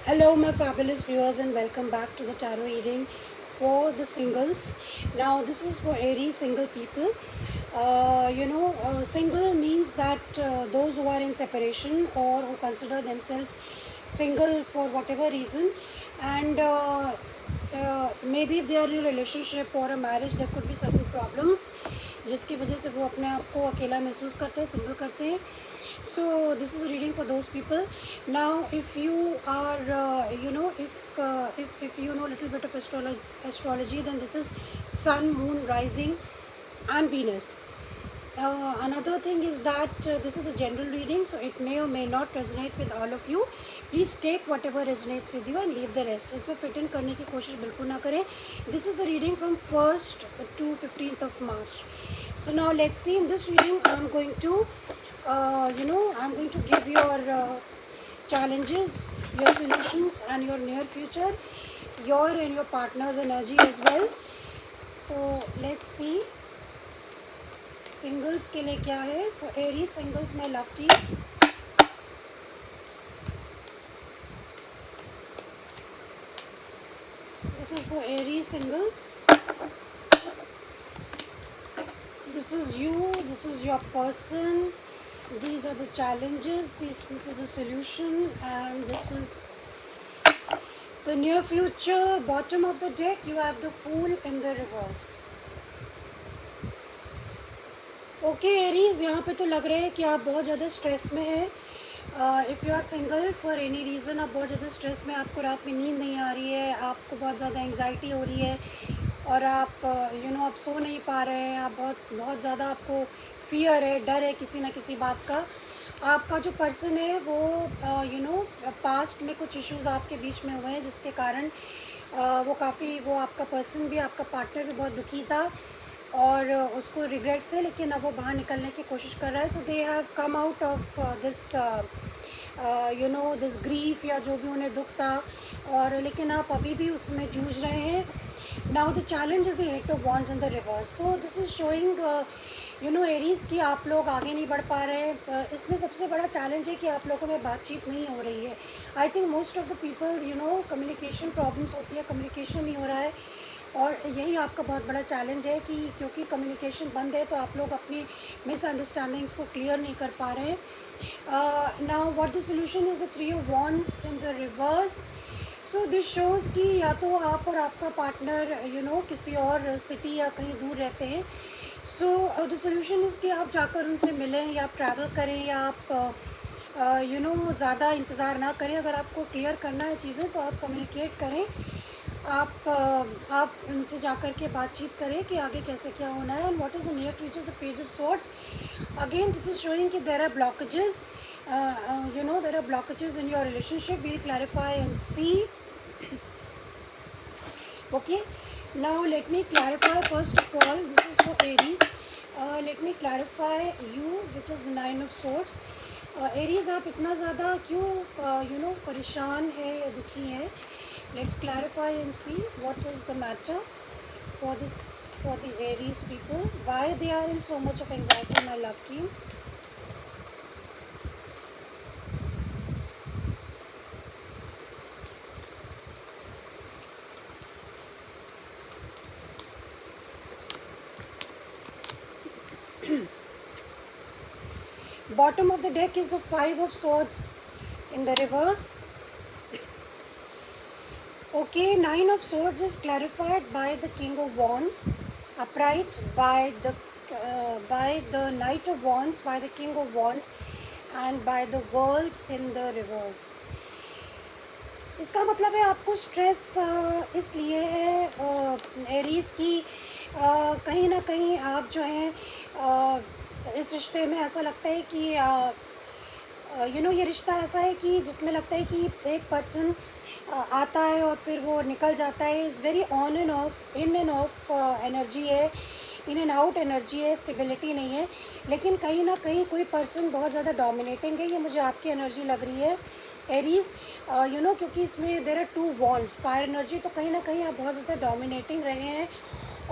Hello, my fabulous viewers, and welcome back to the tarot reading for the singles. Now, this is for Aries single people. Single means that those who are in separation or who consider themselves single for whatever reason, and maybe if they are in a relationship or a marriage, there could be certain problems जिसकी वजह से वो अपने आप को अकेला महसूस करते हैं, सिंगल करते हैं. So this is a reading for those people. Now, if you are, if you know a little bit of astrology, then this is Sun, Moon, Rising, and Venus. Another thing is that this is a general reading, so it may or may not resonate with all of you. Please take whatever resonates with you and leave the rest. इसमें fit in करने की कोशिश बिल्कुल ना करें. This is the reading from 1st to 15th of March. So now let's see. In this reading, I'm going to I'm going to give your challenges, your solutions, and your near future, your and your partner's energy as well. So let's see. Singles के लिए क्या है? For Aries singles, my love team. This is for Aries singles. This is you. This is your person. These are the challenges. This is the solution, and this is the near future. Bottom of the deck, you have the Fool in the reverse. Okay Aries, यहाँ पे तो लग रहा है कि आप बहुत ज़्यादा स्ट्रेस में हैं. If you are single for any reason, आप बहुत ज़्यादा स्ट्रेस में, आपको रात में नींद नहीं आ रही है, आपको बहुत ज़्यादा एंग्जाइटी हो रही है और आप आप सो नहीं पा रहे हैं, आप बहुत ज़्यादा आपको फियर है, डर है किसी ना किसी बात का. आपका जो पर्सन है वो पास्ट में कुछ इश्यूज़ आपके बीच में हुए हैं जिसके कारण वो आपका पर्सन भी, आपका पार्टनर भी बहुत दुखी था और उसको रिग्रेट्स थे, लेकिन अब वो बाहर निकलने की कोशिश कर रहा है. So they have come out of this grief या जो भी उन्हें दुख था, और लेकिन आप अभी भी उसमें जूझ रहे हैं. Now the challenge is the 8 of wands in the reverse. So this is showing Aries कि आप लोग आगे नहीं बढ़ पा रहे हैं. इसमें सबसे बड़ा चैलेंज है कि आप लोगों में बातचीत नहीं हो रही है. I think most of the people communication problems होती है, कम्युनिकेशन नहीं हो रहा है, और यही आपका बहुत बड़ा चैलेंज है कि क्योंकि कम्युनिकेशन बंद है तो आप लोग अपनी मिसअंडरस्टैंडिंग्स को क्लियर नहीं कर पा रहे हैं. Now what the solution is the 3 of wands in the reverse. So this shows कि या तो आप और आपका पार्टनर किसी और सिटी या कहीं दूर रहते हैं. सो द सोल्यूशन इज़ कि आप जाकर उनसे मिलें, या आप ट्रैवल करें, या आप ज़्यादा इंतज़ार ना करें. अगर आपको क्लियर करना है चीज़ें तो आप कम्युनिकेट करें, आप उनसे जाकर के बातचीत करें कि आगे कैसे क्या होना है. And what is the near future, the page of swords. Again this is showing कि there are blockages, there are blockages in your relationship. Will clarify and see. Okay, now let me clarify. First of all, this is for Aries. Let me clarify you, which is the 9 of swords. Aries, आप इतना ज़्यादा क्यों परेशान है या दुखी है? Let's clarify and see what is the matter for the Aries people. Why they are in so much of anxiety, my love team? Bottom of the deck is the 5 of swords in the reverse. Okay, 9 of swords is clarified by the king of wands upright, by the knight of wands, by the king of wands, and by the world in the reverse. इसका मतलब है आपको stress इसलिए है Aries की, कहीं ना कहीं आप जो हैं इस रिश्ते में ऐसा लगता है कि ये रिश्ता ऐसा है कि जिसमें लगता है कि एक पर्सन आता है और फिर वो निकल जाता है. Very on end of, in end of energy है, इन एंड आउट एनर्जी है, स्टेबिलिटी नहीं है. लेकिन कहीं ना कहीं कोई पर्सन बहुत ज़्यादा डोमिनेटिंग है. ये मुझे आपकी एनर्जी लग रही है एरीज, क्योंकि इसमें there are 2 wands, fire energy. तो कहीं ना कहीं आप बहुत ज़्यादा डोमिनेटिंग रहे हैं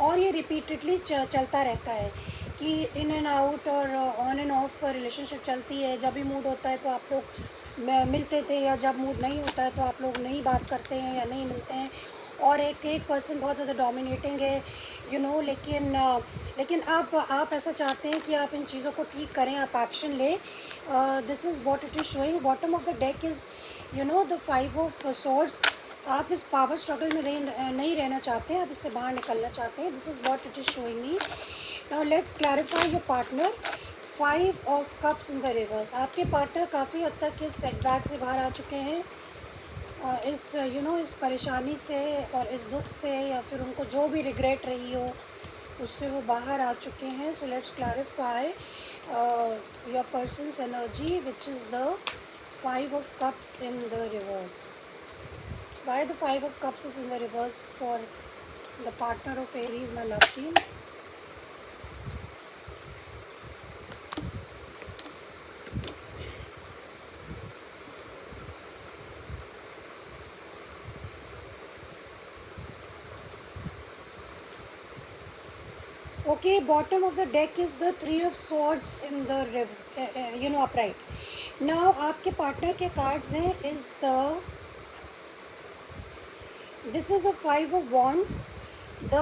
और ये रिपीटेडली चलता रहता है कि इन एंड आउट और ऑन एंड ऑफ रिलेशनशिप चलती है. जब भी मूड होता है तो आप लोग मिलते थे, या जब मूड नहीं होता है तो आप लोग नहीं बात करते हैं या नहीं मिलते हैं, और एक पर्सन बहुत ज़्यादा डोमिनेटिंग है, लेकिन आप ऐसा चाहते हैं कि आप इन चीज़ों को ठीक करें, आप एक्शन लें. This is what it is showing. Bottom of the deck is the 5 of swords. आप इस पावर स्ट्रगल में नहीं रहना चाहते हैं, आप इससे बाहर निकलना चाहते हैं. This is what it is showing me. Now let's clarify your partner. 5 of cups in the reverse. आपके पार्टनर काफ़ी हद तक इस सेटबैक से बाहर आ चुके हैं, इस परेशानी से और इस दुख से, या फिर उनको जो भी रिग्रेट रही हो उससे वो बाहर आ चुके हैं. So let's clarify your persons energy which is the 5 of cups in the reverse. Why the 5 of cups is in the reverse for the partner of Aries, my love team? Okay, bottom of the deck is the 3 of swords in the upright. Now आपके partner के cards हैं is this is a 5 of wands, the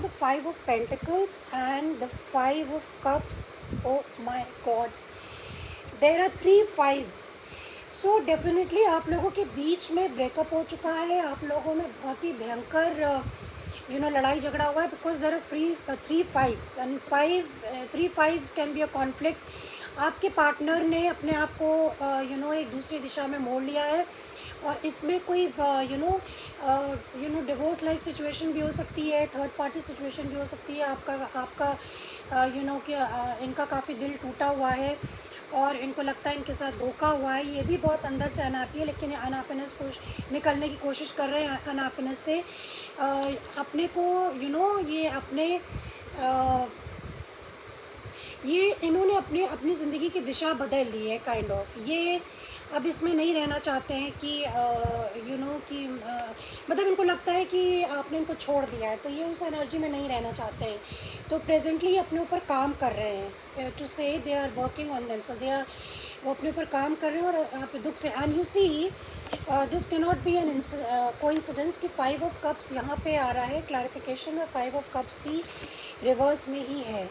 the 5 of pentacles and the 5 of cups. Oh my god, there are 3 5s. So definitely आप लोगों के बीच में breakup हो चुका है, आप लोगों में बहुत ही भयंकर लड़ाई झगड़ा हुआ है, because there are 3 5s and 3 5s can be a conflict. आपके पार्टनर ने अपने आप को एक दूसरी दिशा में मोड़ लिया है, और इसमें कोई डिवोर्स लाइक सिचुएशन भी हो सकती है, थर्ड पार्टी सिचुएशन भी हो सकती है. आपका कि इनका काफ़ी दिल टूटा हुआ है और इनको लगता है इनके साथ धोखा हुआ है. ये भी बहुत अंदर से अनहैप्पी है, लेकिन अनहैप्पीनेस को निकलने की कोशिश कर रहे हैं अनहैप्पीनेस से. अपने को ये इन्होंने अपनी ज़िंदगी की दिशा बदल ली है काइंड ऑफ. ये अब इसमें नहीं रहना चाहते हैं कि मतलब इनको लगता है कि आपने इनको छोड़ दिया है, तो ये उस एनर्जी में नहीं रहना चाहते हैं. तो प्रेजेंटली अपने ऊपर काम कर रहे हैं, to say they are working on themselves. वो अपने ऊपर काम कर रहे हैं और आप दुख से. And you see this can not be an coincidence कि 5 ऑफ कप्स यहाँ पे आ रहा है. क्लैरिफिकेशन में 5 ऑफ कप्स भी रिवर्स में ही है.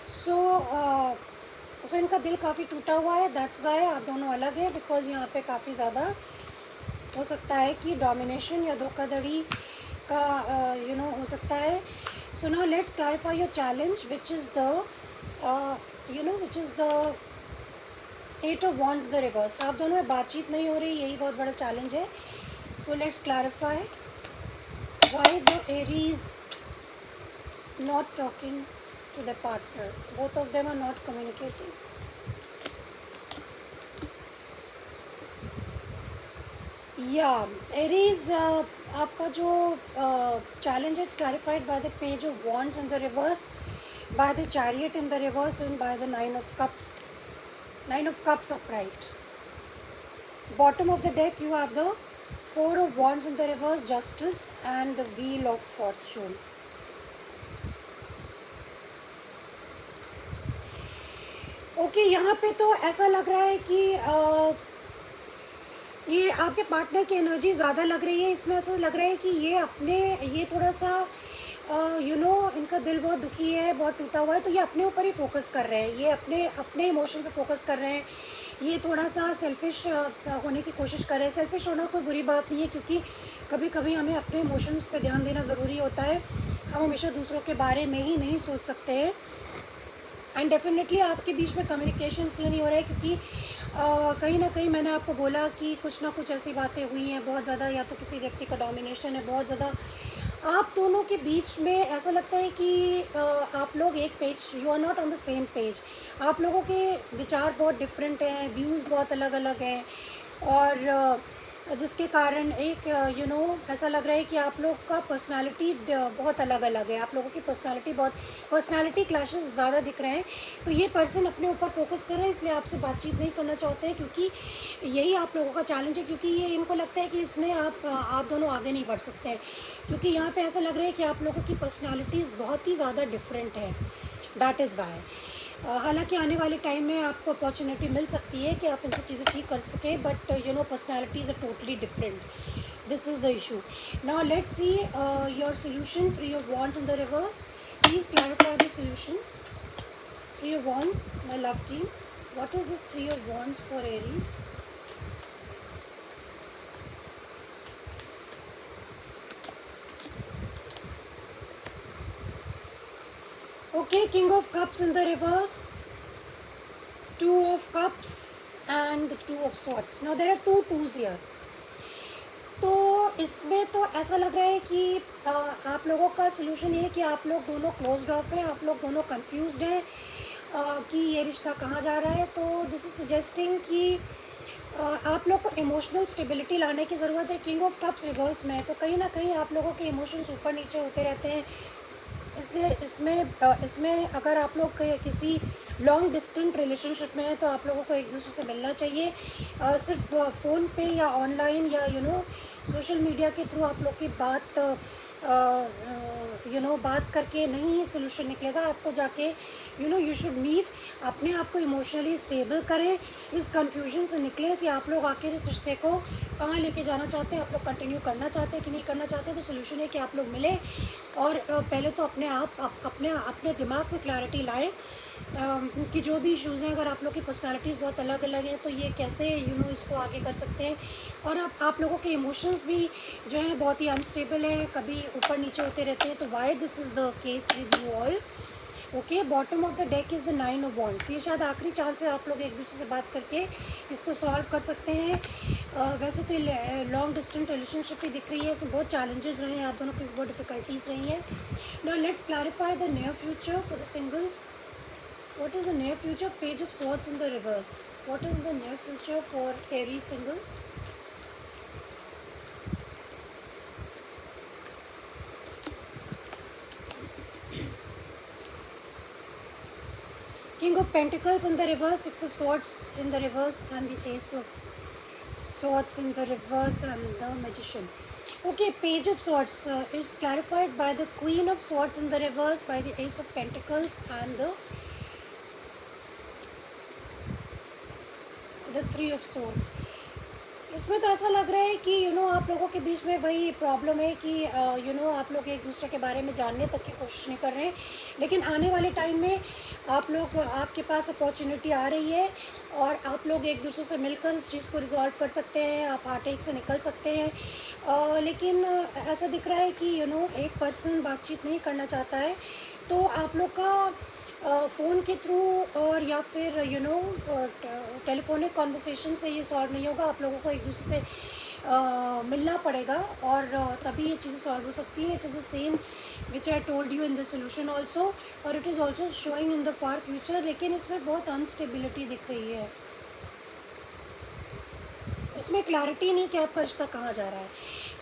सो इनका दिल काफ़ी टूटा हुआ है, दैट्स वाई आप दोनों अलग हैं, बिकॉज यहाँ पे काफ़ी ज़्यादा हो सकता है कि डोमिनेशन या धोखाधड़ी का हो सकता है. So now let's clarify your challenge which is the 8 of wands the reverse. आप दोनों में बातचीत नहीं हो रही, यही बहुत बड़ा चैलेंज है. So let's clarify why the Aries not talking to the partner. Both of them are not communicating. Yeah, Aries, आपका जो challenge is clarified by the page of wands in the reverse, by the chariot in the reverse, and by the 9 of cups. 9 of cups upright. Bottom of the deck you have the 4 of wands in the reverse, justice, and the wheel of fortune. Okay, यहाँ पे तो ऐसा लग रहा है कि ये आपके पार्टनर की एनर्जी ज़्यादा लग रही है. इसमें ऐसा लग रहा है कि ये थोड़ा सा इनका दिल बहुत दुखी है, बहुत टूटा हुआ है, तो ये अपने ऊपर ही फोकस कर रहे हैं. ये अपने इमोशन पे फोकस कर रहे हैं. ये थोड़ा सा सेल्फिश होने की कोशिश कर रहे हैं. सेल्फिश होना कोई बुरी बात नहीं है, क्योंकि कभी कभी हमें अपने इमोशंस पे ध्यान देना ज़रूरी होता है. हम हमेशा दूसरों के बारे में ही नहीं सोच सकते हैं. एंड डेफिनेटली आपके बीच में कम्युनिकेशन इसलिए नहीं हो रहा है क्योंकि कहीं ना कहीं मैंने आपको बोला कि कुछ ना कुछ ऐसी बातें हुई हैं बहुत ज़्यादा, या तो किसी व्यक्ति का डोमिनेशन है बहुत ज़्यादा. आप दोनों के बीच में ऐसा लगता है कि आप लोग एक page, you are not on the same page. आप लोगों के विचार बहुत डिफरेंट हैं, व्यूज़ बहुत अलग अलग हैं, और जिसके कारण एक ऐसा लग रहा है कि आप लोग का पर्सनालिटी बहुत अलग अलग है. आप लोगों की पर्सनालिटी क्लैशेस ज़्यादा दिख रहे हैं. तो ये पर्सन अपने ऊपर फोकस कर रहे हैं, इसलिए आपसे बातचीत नहीं करना चाहते हैं, क्योंकि यही आप लोगों का चैलेंज है. क्योंकि ये इनको लगता है कि इसमें आप दोनों आगे नहीं बढ़ सकते हैं, क्योंकि यहाँ पे ऐसा लग रहा है कि आप लोगों की पर्सनालिटीज़ बहुत ही ज़्यादा डिफरेंट है. That is why. हालांकि आने वाले टाइम में आपको अपॉर्चुनिटी मिल सकती है कि आप इनसे चीज़ें ठीक कर सकें, but you know personalities are totally different. This is the issue. Now let's see your solution. Three of Wands in the reverse. Please clarify the solutions. Three of Wands, my love team. What is this Three of Wands for Aries? Okay, King of Cups in the reverse. Two of Cups and the Two of Swords. Now there are two twos here. तो इसमें तो ऐसा लग रहा है कि आप लोगों का सोल्यूशन ये है कि आप लोग दोनों क्लोज्ड ऑफ हैं, आप लोग दोनों कंफ्यूज्ड हैं कि ये रिश्ता कहाँ जा रहा है. तो दिस इज सजेस्टिंग कि आप लोग को इमोशनल स्टेबिलिटी लाने की ज़रूरत है. किंग ऑफ कप्स रिवर्स में, तो कहीं ना कहीं आप लोगों के इमोशंस ऊपर नीचे होते रहते हैं. इसलिए इसमें अगर आप लोग किसी लॉन्ग डिस्टेंट रिलेशनशिप में हैं तो आप लोगों को एक दूसरे से मिलना चाहिए. सिर्फ फ़ोन पे या ऑनलाइन या सोशल मीडिया के थ्रू आप लोग की बात बात करके नहीं सोल्यूशन निकलेगा. आपको जाके यू शुड मीट, अपने आप को इमोशनली स्टेबल करें, इस कन्फ्यूजन से निकले कि आप लोग आखिर इस रिश्ते को कहाँ लेके जाना चाहते हैं, आप लोग कंटिन्यू करना चाहते हैं कि नहीं करना चाहते. तो सोल्यूशन है कि आप लोग मिलें और पहले तो अपने दिमाग में क्लैरिटी लाएं कि जो भी इश्यूज़ हैं, अगर आप लोग की पर्सनालिटीज़ बहुत अलग अलग हैं तो ये कैसे इसको आगे कर सकते हैं. और आप लोगों के इमोशंस भी जो हैं बहुत ही अनस्टेबल हैं, कभी ऊपर नीचे होते रहते हैं. तो why this is the case with you all. Okay, bottom of the deck is the 9 of Wands. ये शायद आखिरी चांस है, आप लोग एक दूसरे से बात करके इसको सॉल्व कर सकते हैं. वैसे तो ये लॉन्ग डिस्टेंट रिलेशनशिप ही दिख रही है, इसमें बहुत चैलेंजेस रहे हैं, आप दोनों की बहुत डिफ़िकल्टीज रही हैं. Now let's clarify the near future for the singles. What is the near future? Page of Swords in the reverse. What is the near future for Aries single? King of Pentacles in the reverse, Six of Swords in the reverse, and the Ace of Swords in the reverse, and the Magician. Okay, Page of Swords is clarified by the Queen of Swords in the reverse, by the Ace of Pentacles, and the Three of Swords. इसमें तो ऐसा लग रहा है कि आप लोगों के बीच में वही प्रॉब्लम है कि आप लोग एक दूसरे के बारे में जानने तक की कोशिश नहीं कर रहे हैं. लेकिन आने वाले टाइम में आपके पास अपॉर्चुनिटी आ रही है और आप लोग एक दूसरे से मिलकर इस चीज़ को रिजॉल्व कर सकते हैं, आप हार्ट से निकल सकते हैं. लेकिन ऐसा दिख रहा है कि एक पर्सन बातचीत नहीं करना चाहता है. तो आप लोग का फ़ोन के थ्रू और या फिर टेलीफोनिक कॉन्वर्सेशन से ये सॉल्व नहीं होगा. आप लोगों को एक दूसरे से मिलना पड़ेगा और तभी ये चीज़ें सॉल्व हो सकती हैं. It is the same which I told you in the solution also, और it is also showing in the far future. लेकिन इसमें बहुत अनस्टेबिलिटी दिख रही है, इसमें क्लैरिटी नहीं कि आपका रिश्ता कहाँ जा रहा है.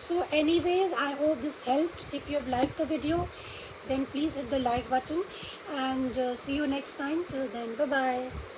So anyways, I hope this helped. If you have liked the video, then please hit the like button and see you next time. Till then, bye bye.